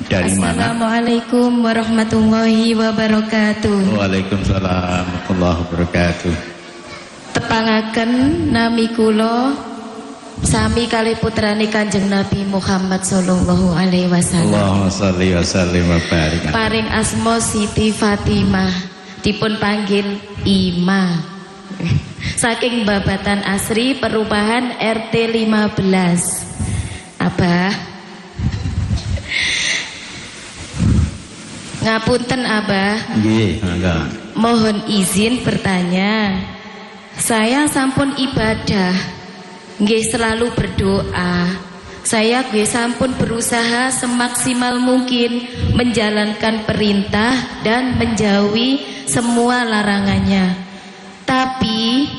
dari mana? Assalamualaikum warahmatullahi wabarakatuh. Waalaikumsalam warahmatullahi wabarakatuh. Tepangaken nami kula sami kali putrane Kanjeng Nabi Muhammad sallallahu alaihi wasallam. Allahumma sholli wa sallim wa barik. Paring asma Siti Fatimah, dipun panggil Ima. Saking Babatan Asri Perubahan RT 15. Abah. Ngapunten Abah. Nggih, monggo. Mohon izin bertanya. Saya sampun ibadah, nggih selalu berdoa. Saya nggih sampun berusaha semaksimal mungkin menjalankan perintah dan menjauhi semua larangannya. Tapi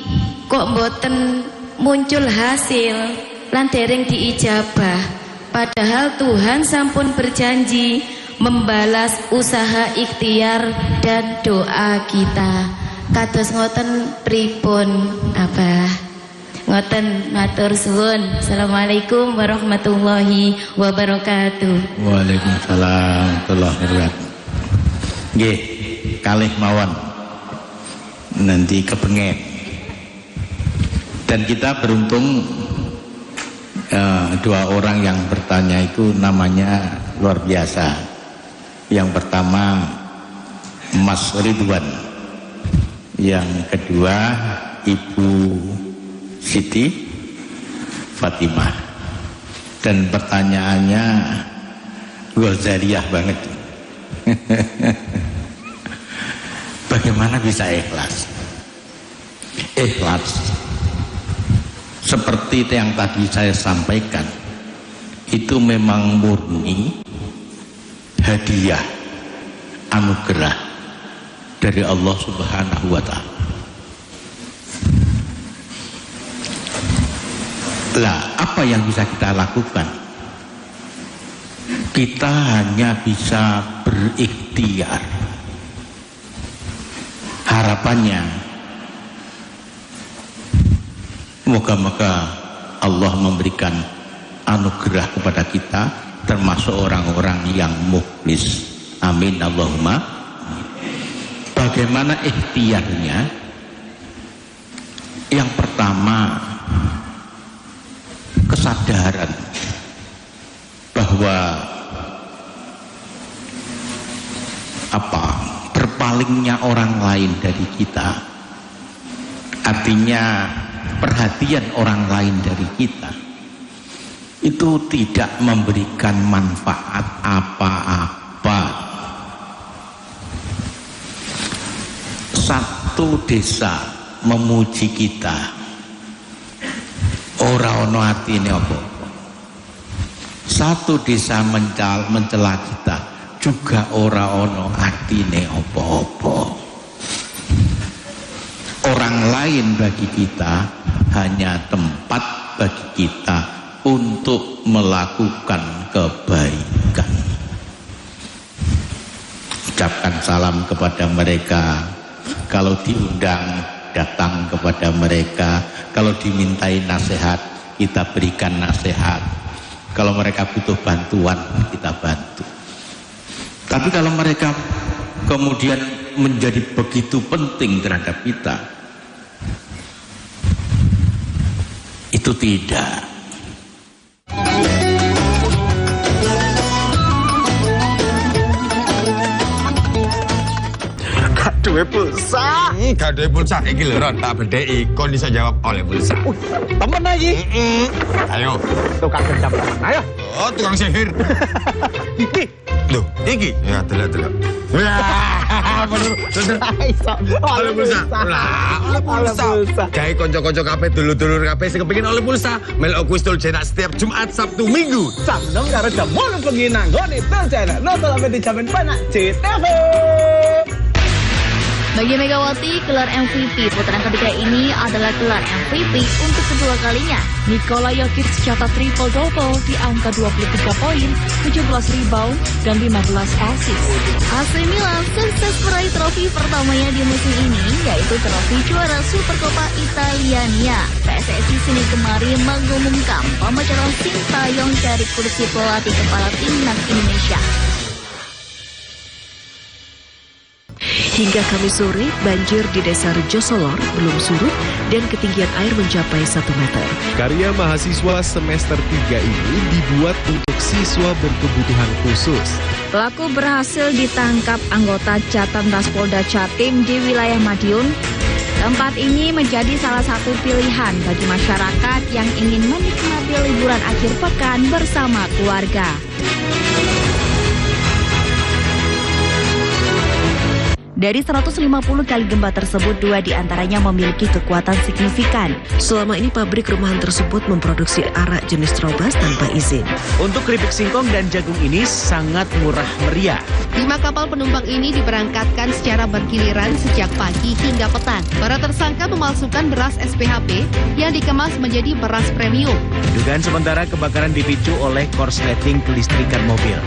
kok mboten muncul hasil lan dereng diijabah. Padahal Tuhan sampun berjanji membalas usaha ikhtiar dan doa kita. Kados ngoten pripun Abah? Ngoten matur suwun. Assalamualaikum warahmatullahi wabarakatuh. Waalaikumsalam warahmatullahi wabarakatuh. Nggih, kalih mawon. Nanti kepengen. Dan kita beruntung 2 orang yang bertanya itu namanya luar biasa. Yang pertama Mas Ridwan, yang kedua Ibu Siti Fatimah. Dan pertanyaannya Ghazaliyah banget. Bagaimana bisa ikhlas? Ikhlas seperti yang tadi saya sampaikan, itu memang murni hadiah anugerah dari Allah Subhanahu wa Ta'ala. Lah, apa yang bisa kita lakukan? Kita hanya bisa berikhtiar. Harapannya, moga-moga Allah memberikan anugerah kepada kita, termasuk orang-orang yang mukhlis. Amin Allahumma. Bagaimana ikhtiarnya? Yang pertama, kesadaran bahwa berpalingnya orang lain dari kita, artinya perhatian orang lain dari kita itu tidak memberikan manfaat apa-apa. Satu desa memuji kita, ora ono atine apa-apa. Satu desa mencela kita, juga ora ono atine apa-apa. Orang lain bagi kita hanya tempat bagi kita untuk melakukan kebaikan. Ucapkan salam kepada mereka, kalau diundang datang kepada mereka, kalau dimintai nasihat kita berikan nasihat, kalau mereka butuh bantuan kita bantu. Tapi kalau mereka kemudian menjadi begitu penting terhadap kita, itu tidak. Duwe pulsa. Gak duwe pulsa iki lho Ron, tak bedheki kon iso jawab oleh pulsa. Temen lagi. Ayo. Tukang genjam. Ayo. Oh, tukang sihir. Iki. Loh, iki. Ya, delok. Wah, bener. Oleh pulsa. Lah, oleh pulsa. Gawe kanca-kanca kabeh dulur-dulur kabeh sing kepengin oleh pulsa, melok kuis Tulcena setiap Jumat, Sabtu, Minggu. Jam 6 karo jam 8 bengi nang nggone Tulcena. Nonton sampe dijamin panak JTV. Bagi Megawati, gelar MVP putaran ketiga ini adalah gelar MVP untuk kedua kalinya. Nikola Jokic catat triple-double di angka 23 poin, 17 rebound, dan 15 assist. AC Milan sukses meraih trofi pertamanya di musim ini, yaitu trofi juara Supercoppa Italiania. PSSI Senin kemarin mengumumkan pemecahan Sintayong dari kursi pelatih kepala timnas Indonesia. Hingga Kamis sore, banjir di desa Rejosolor belum surut dan ketinggian air mencapai 1 meter. Karya mahasiswa semester 3 ini dibuat untuk siswa berkebutuhan khusus. Pelaku berhasil ditangkap anggota Catanras Polda Jatim di wilayah Madiun. Tempat ini menjadi salah satu pilihan bagi masyarakat yang ingin menikmati liburan akhir pekan bersama keluarga. Dari 150 kali gempa tersebut, 2 diantaranya memiliki kekuatan signifikan. Selama ini pabrik rumahan tersebut memproduksi arak jenis Trobas tanpa izin. Untuk keripik singkong dan jagung ini sangat murah meriah. 5 kapal penumpang ini diberangkatkan secara bergiliran sejak pagi hingga petang. Para tersangka memalsukan beras SPHP yang dikemas menjadi beras premium. Dugaan sementara kebakaran dipicu oleh korsleting kelistrikan mobil.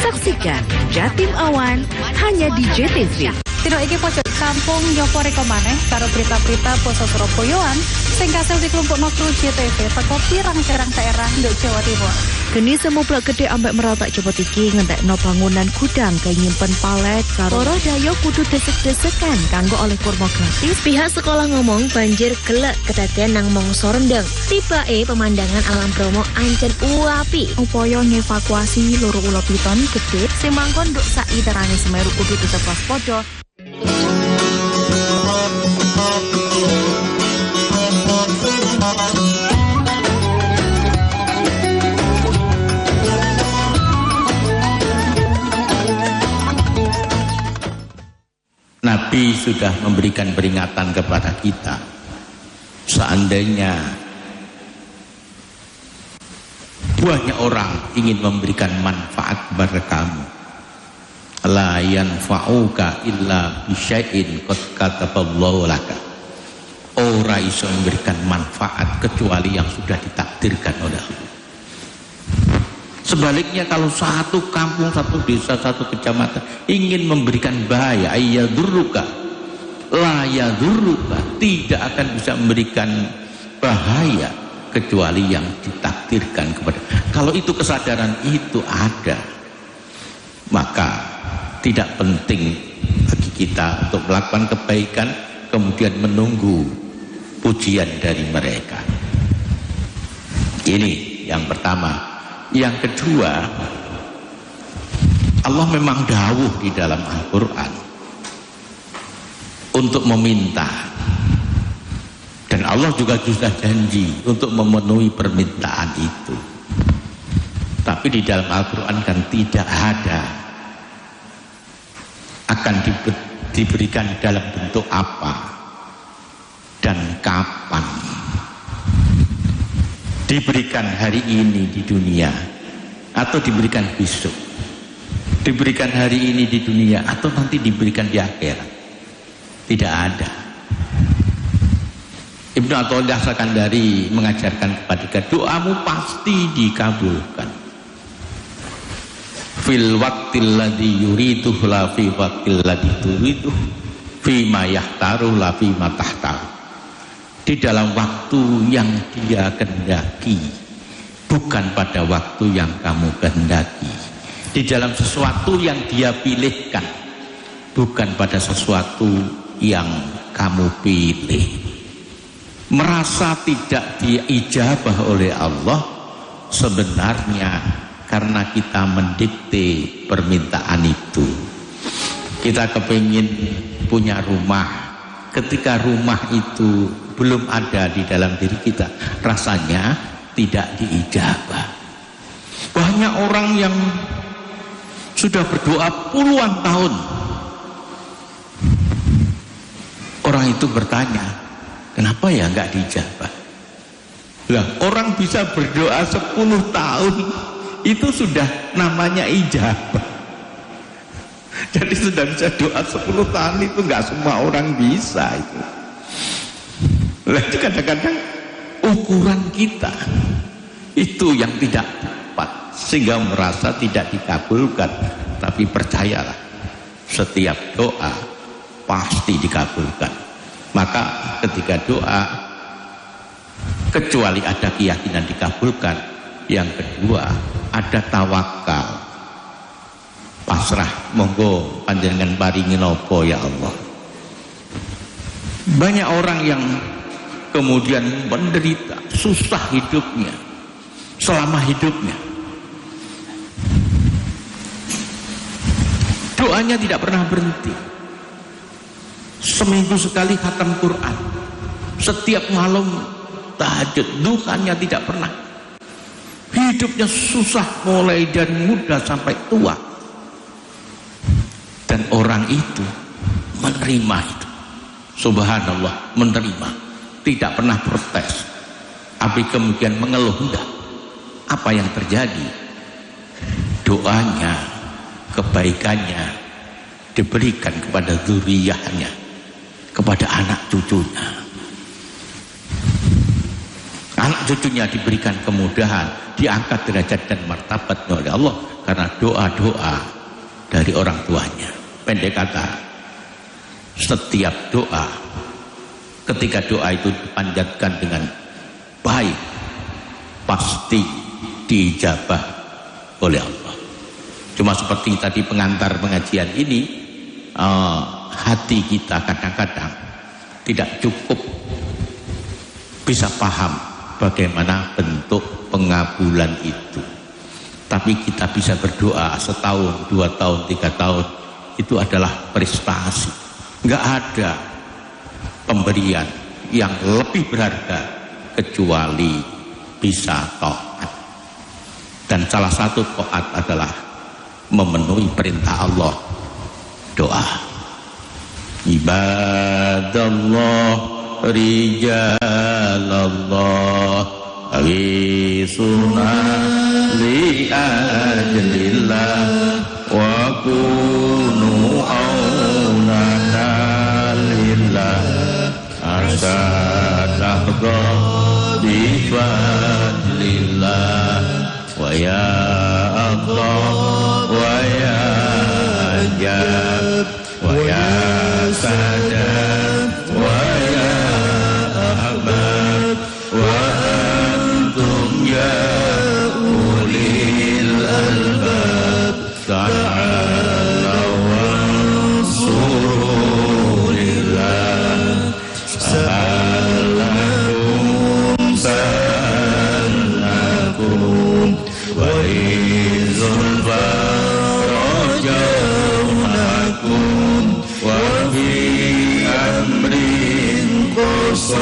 Saksikan Jatim Awan hanya di JTV. Tino iki pojok kampung nyopo reko maneh karo berita-berita poso Surabayaan sing kasil dikelompokno kru JTV teko pirang-pirang daerah nduk Jawa Timur. Geni semublak gede ambek merautak cepot iki ngentekno bangunan gudang kaya nyimpen palet karo para dayo kudu desek-desekan kanggo oleh kurma gratis. Pihak sekolah ngomong banjir gelek kedadean nang mangsa rendeng. Tibake pemandangan alam Bromo ancen uapi. Upaya ngevakuasi loro ula piton gede sing mangkon nduk sak literane Semeru kudu tetep waspada. Nabi sudah memberikan peringatan kepada kita. Seandainya banyak orang ingin memberikan manfaat kepada kamu, la yanfa'uka illa bisyai'in qad kataballahu laka. ora iso memberikan manfaat kecuali yang sudah ditakdirkan oleh Allah. Sebaliknya kalau satu kampung, satu desa, satu kecamatan ingin memberikan bahaya, ayyadurruka la yadurruka, tidak akan bisa memberikan bahaya kecuali yang ditakdirkan kepada. Kalau itu kesadaran itu ada, maka tidak penting bagi kita untuk melakukan kebaikan kemudian menunggu pujian dari mereka. Ini yang pertama. Yang kedua, Allah memang dawuh di dalam Al-Quran untuk meminta, dan Allah juga sudah janji untuk memenuhi permintaan itu. Tapi di dalam Al-Quran kan tidak ada akan diberikan dalam bentuk apa dan kapan. Diberikan hari ini di dunia atau diberikan besok, diberikan hari ini di dunia atau nanti diberikan di akhirat, tidak ada. Ibnu Athaillah Sakandari mengajarkan kepada kita, doamu pasti dikabulkan fil waqtil ladzi yuridu la fi waqtil ladzi turidu fi ma yahtaru la fi ma tahtaru, di dalam waktu yang dia kehendaki, bukan pada waktu yang kamu kehendaki, di dalam sesuatu yang dia pilihkan, bukan pada sesuatu yang kamu pilih. Merasa tidak diijabah oleh Allah sebenarnya karena kita mendikte permintaan itu. Kita kepingin punya rumah, ketika rumah itu belum ada di dalam diri kita, rasanya tidak diijabah. Banyak orang yang sudah berdoa puluhan tahun, orang itu bertanya, kenapa ya nggak diijabah? Lah, orang bisa berdoa 10 tahun itu sudah namanya ijabah. Jadi sudah bisa doa 10 tahun itu nggak semua orang bisa itu. Lah, itu kadang-kadang ukuran kita itu yang tidak tepat sehingga merasa tidak dikabulkan. Tapi percayalah, setiap doa pasti dikabulkan. Maka ketika doa, kecuali ada keyakinan dikabulkan, yang kedua ada tawakal, pasrah, monggo panjenengan paringi napa ya Allah. Banyak orang yang kemudian menderita, susah hidupnya selama hidupnya, doanya tidak pernah berhenti. Seminggu sekali khatam Quran, setiap malam tahajud, duhanya tidak pernah. Hidupnya susah mulai dari muda sampai tua, dan orang itu menerima itu. Subhanallah, menerima, tidak pernah protes. Tapi kemudian mengeluh, enggak. Apa yang terjadi? Doanya, kebaikannya diberikan kepada zuriyahnya, kepada anak cucunya. Anak cucunya diberikan kemudahan, diangkat derajat dan martabatnya oleh Allah karena doa-doa dari orang tuanya. Pendek kata, setiap doa, ketika doa itu dipanjatkan dengan baik, pasti diijabah oleh Allah. Cuma seperti tadi pengantar pengajian ini, hati kita kadang-kadang tidak cukup bisa paham bagaimana bentuk pengabulan itu. Tapi kita bisa berdoa setahun, 2 tahun, 3 tahun, itu adalah prestasi. Nggak ada pemberian yang lebih berharga kecuali bisa taat. Dan salah satu taat adalah memenuhi perintah Allah, doa. Ibadallah rijalallah awisuna li ajlillah wa kunu aunana lillah asa Ya Allah wa ya Ajab wa ya Sadad wa ya Ahmad wa antum ya ulil albab ta'alaw wansuru lillah salakum salakum wa izul farajaunakum wa fi amrin qasadnakum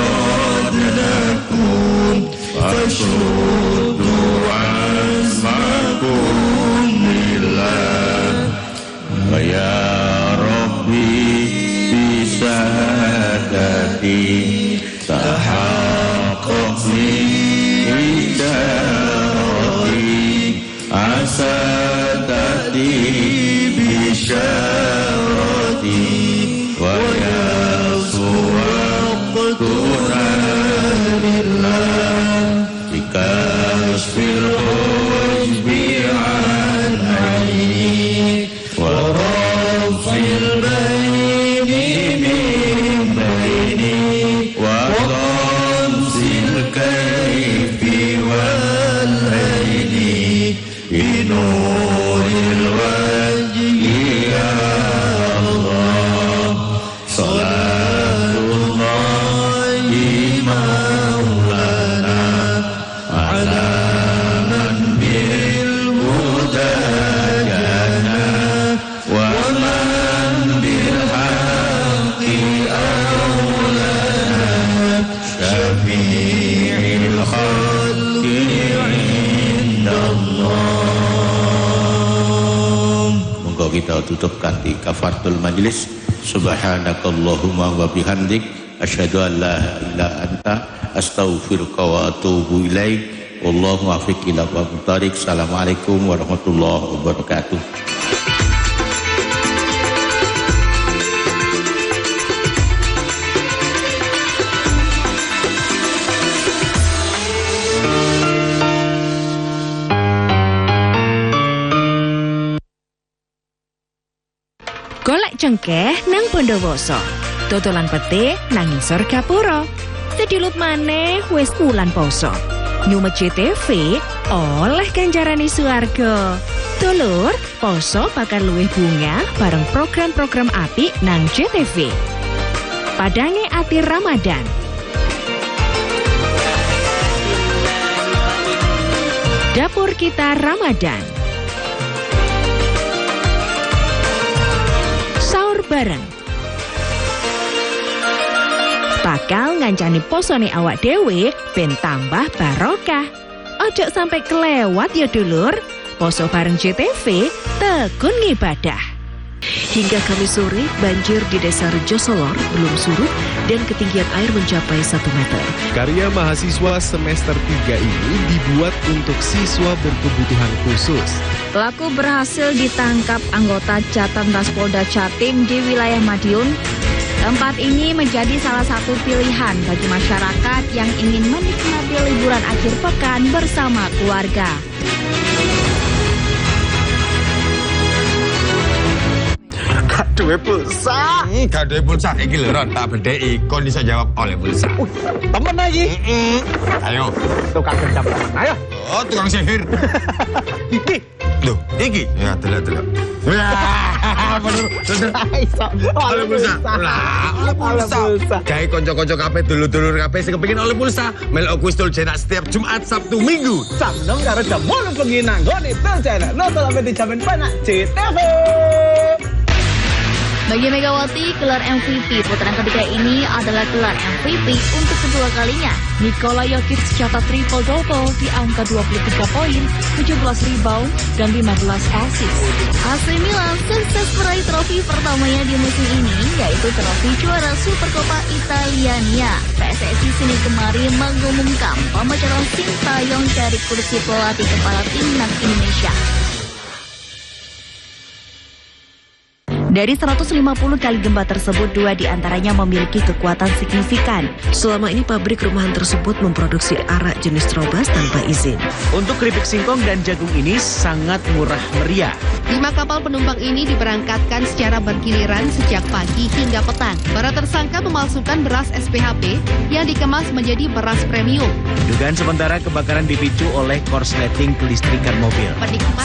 fashudu azmakum lillah wa ya Rabbi bisadati tahaqqaqni idarati asadati bisyarati wa ya suwaqtuna lillah bikasfil hujbi an aini wa rafil baini min baini wa ramzil kayfi wal aini binuril wajhi ya Allah salatullahi maulana ala man bil huda jana wa man bil haqqi awlana syafi'il khalqi indallah. Monggo kita tutupkan di kafaratul majlis. Subhanakallahumma wa bihamdik asyhadu an la ilaha anta astaghfiruka wa atubu ilaik. Wallahu muwaffiq ila aqwamit thoriq. Assalamualaikum warahmatullahi wabarakatuh. Golek cengkeh nang Bondowoso, dodolan pete nang ngisor gapura. Sedilut maneh wis wulan poso. Nyumet JTV oleh ganjarane swarga. Dulur, poso bakal luwih bunga bareng program-program apik nang JTV. Padange ati Ramadan. Dapur kita Ramadan. Sahur bareng. Bakal ngancani posone awak dewe ben tambah barokah. Ojo sampai kelewat ya dulur. Poso bareng JTV tekun ngibadah. Hingga Kamis sore, banjir di Desa Rejosolor belum surut dan ketinggian air mencapai 1 meter. Karya mahasiswa semester 3 ini dibuat untuk siswa berkebutuhan khusus. Pelaku berhasil ditangkap anggota Jatanras Polda Jatim di wilayah Madiun. Tempat ini menjadi salah satu pilihan bagi masyarakat yang ingin menikmati liburan akhir pekan bersama keluarga. Gaduhe pulsa. Gaduhe pulsa iki lho Ron, tak bedheki kon iso jawab oleh pulsa. Temen lagi. Ayo. Tukang gendam temen, ayo. Oh, tukang sihir. Iki. Loh, iki. Ya, delok. Wah, bener. Oleh pulsa. Oleh pulsa. Gawe kanca-kanca kabeh dulur-dulur kabeh sing kepengin oleh pulsa, melok kuis Tul Jenak setiap Jumat, Sabtu, Minggu. Jam 6 karo jam 8 bengi nang nggone Tul Jenak. Nonton sampai dijamin penak JTV. Bagi Megawati, gelar MVP putaran ketiga ini adalah gelar MVP untuk kedua kalinya. Nikola Jokic catat triple-double di angka 23 poin, 17 rebound, dan 15 assist. AC Milan sukses meraih trofi pertamanya di musim ini, yaitu trofi juara Supercoppa Italiania. PSSI Senin kemarin mengumumkan pemecatan Sintayong dari kursi pelatih kepala timnas Indonesia. Dari 150 kali gempa tersebut, 2 diantaranya memiliki kekuatan signifikan. Selama ini pabrik rumahan tersebut memproduksi arak jenis Trobas tanpa izin. Untuk keripik singkong dan jagung ini sangat murah meriah. 5 kapal penumpang ini diberangkatkan secara bergiliran sejak pagi hingga petang. Para tersangka memalsukan beras SPHP yang dikemas menjadi beras premium. Dugaan sementara kebakaran dipicu oleh korsleting kelistrikan mobil.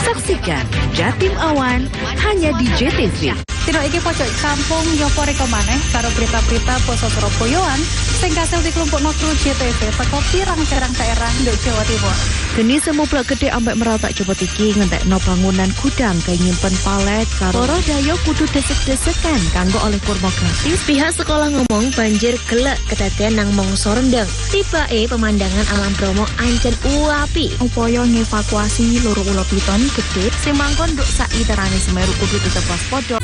Saksikan Jatim Awan hanya di JTV. Tino iki pojok kampung nyopo reko maneh karo berita-berita poso Surabayaan sing kasil dikelompokno kru JTV teko pirang-pirang daerah nduk Jawa Timur. Geni semublak gede ambek meratak cepet iki ngentekno bangunan gudang kayak nyimpen palet karo loro dayo kudu desek-desekan kanggo oleh kurma gratis. Pihak sekolah ngomong banjir gelek kedadean nang mangsa rendeng. Tibake pemandangan alam Bromo ancen uapi. Upaya ngevakuasi loro ulo piton gede sing mangkon nduk sak iterane Semeru kudu tetep waspada.